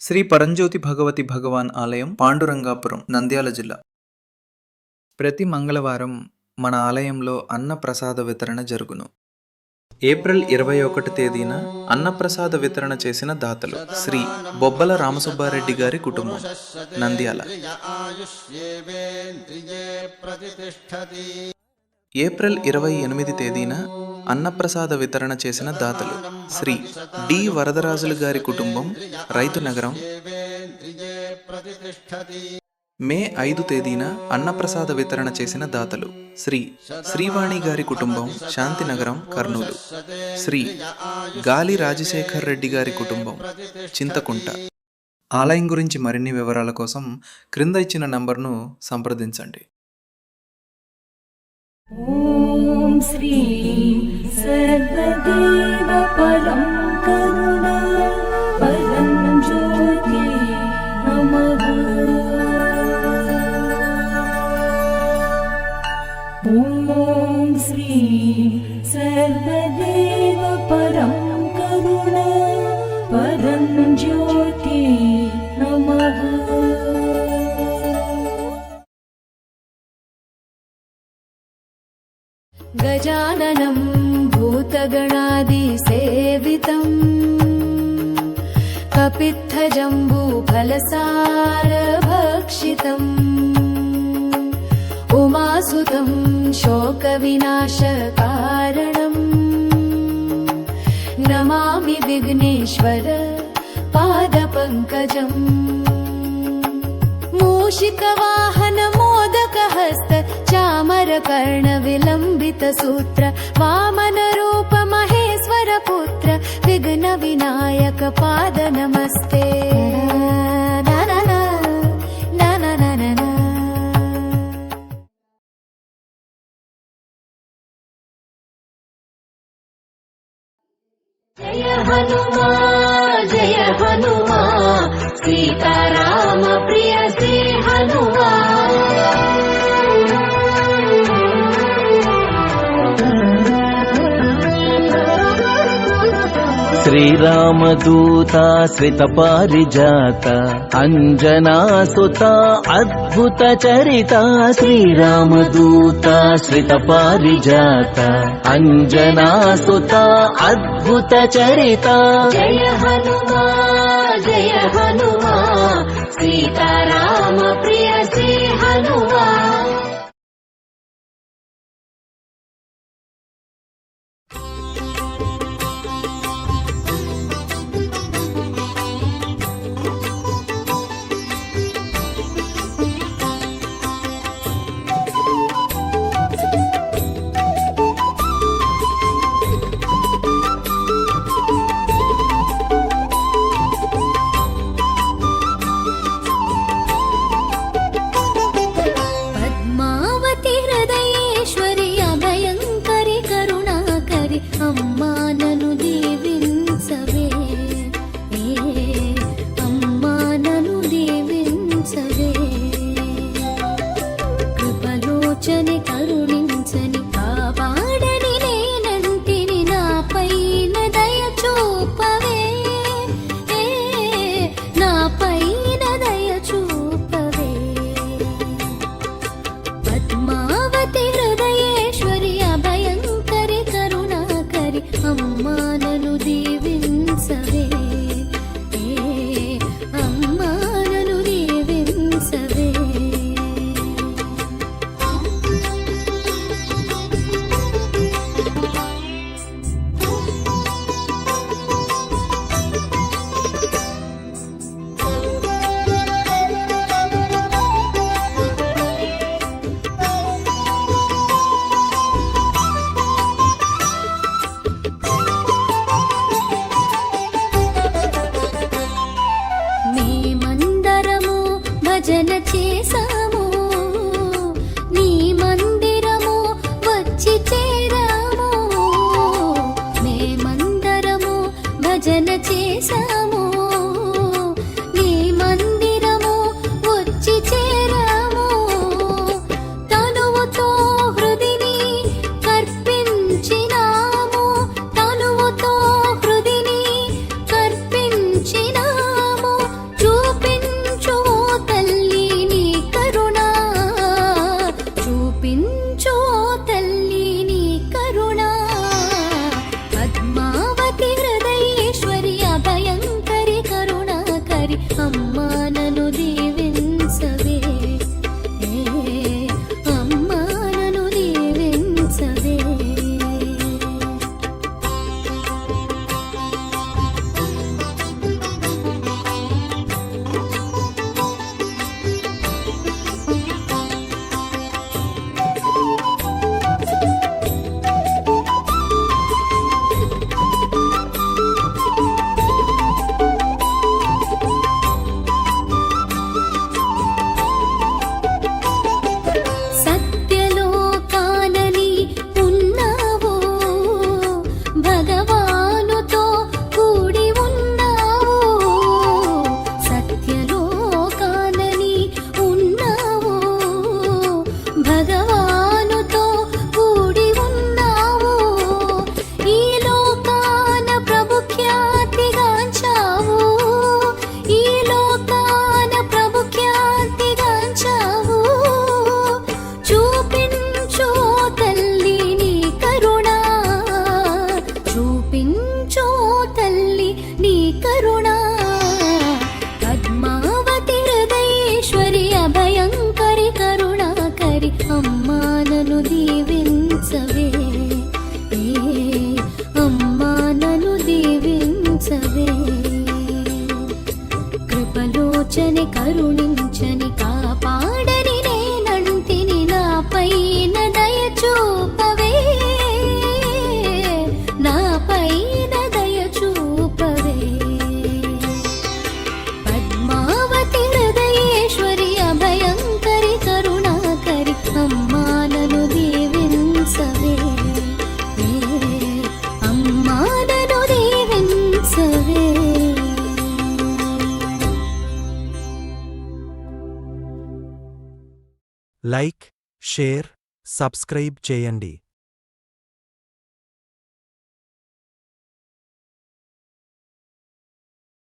శ్రీ పరంజ్యోతి భగవతి భగవాన్ ఆలయం, పాండురంగాపురం, నంద్యాల జిల్లా. ప్రతి మంగళవారం మన ఆలయంలో అన్నప్రసాద వితరణ జరుగును. ఏప్రిల్ 21 తేదీన అన్నప్రసాద వితరణ చేసిన దాతలు శ్రీ బొబ్బల రామసుబ్బారెడ్డి గారి కుటుంబం, నంద్యాల. ఏప్రిల్ 28 తేదీన అన్నప్రసాద వితరణ చేసిన దాతలు శ్రీ డి వరదరాజులు గారి కుటుంబం, రైతు నగరం. మే 5 తేదీన అన్నప్రసాద వితరణ చేసిన దాతలు శ్రీ శ్రీవాణి గారి కుటుంబం, శాంతినగరం, కర్నూలు. శ్రీ గాలి రాజశేఖర్ రెడ్డి గారి కుటుంబం, చింతకుంట. ఆలయం గురించి మరిన్ని వివరాల కోసం క్రింద ఇచ్చిన నంబర్ను సంప్రదించండి. ఓం శ్రీ సర్వదేవ పరం కరుణ పరం జ్యోతి నమః. ఓం శ్రీ సర్వదేవ పరం కరుణ పరం జ్యోతి నమః. గజాననం భూతగణాదిసేవితం కపిత్థజంబూఫలసారభక్షితం ఉమాసుతం శోకవినాశకారణం నమామి విఘ్నేశ్వర పాదపంకజం. మూషికవాహన మోదకహస్త చామరకర్ణ విలంబిత సూత్ర వామన రూప మహేశ్వర పుత్ర విఘ్న వినాయక పాద నమస్తే. జయ హనుమా జయ హనుమా సీతారామ ప్రియ శ్రీ హనుమా. శ్రీరామదూత శ్రిత పారిజాత అంజనాసుత అద్భుత చరిత. శ్రీరామదూత శ్రిత పారిజాత అంజనాసుత అద్భుత చరిత. జయ హనుమా జయ హనుమా సీతారామ ప్రియ శ్రీ హనుమా. కరుణించని కాపాడని నేనంటిని నాపైన దయ చూపవే, నాపైన దయ చూపవే. పద్మావతి హృదయేశ్వరి అభయంకరి కరుణాకరి అమ్మా నన్ను దీవించవే, అమ్మా నన్ను దీవించవే. మేమందరము భజన చేసాము, నీ మందిరము వచ్చి చేరాము. మేమందరము భజన చేసాము, నీ మందిరము వచ్చి చేరాము. తనువుతో హృదిని కర్పించినాము, తనువుతో హృదిని కర్పించినాము. లైక్, షేర్, సబ్స్క్రైబ్ చేయండి.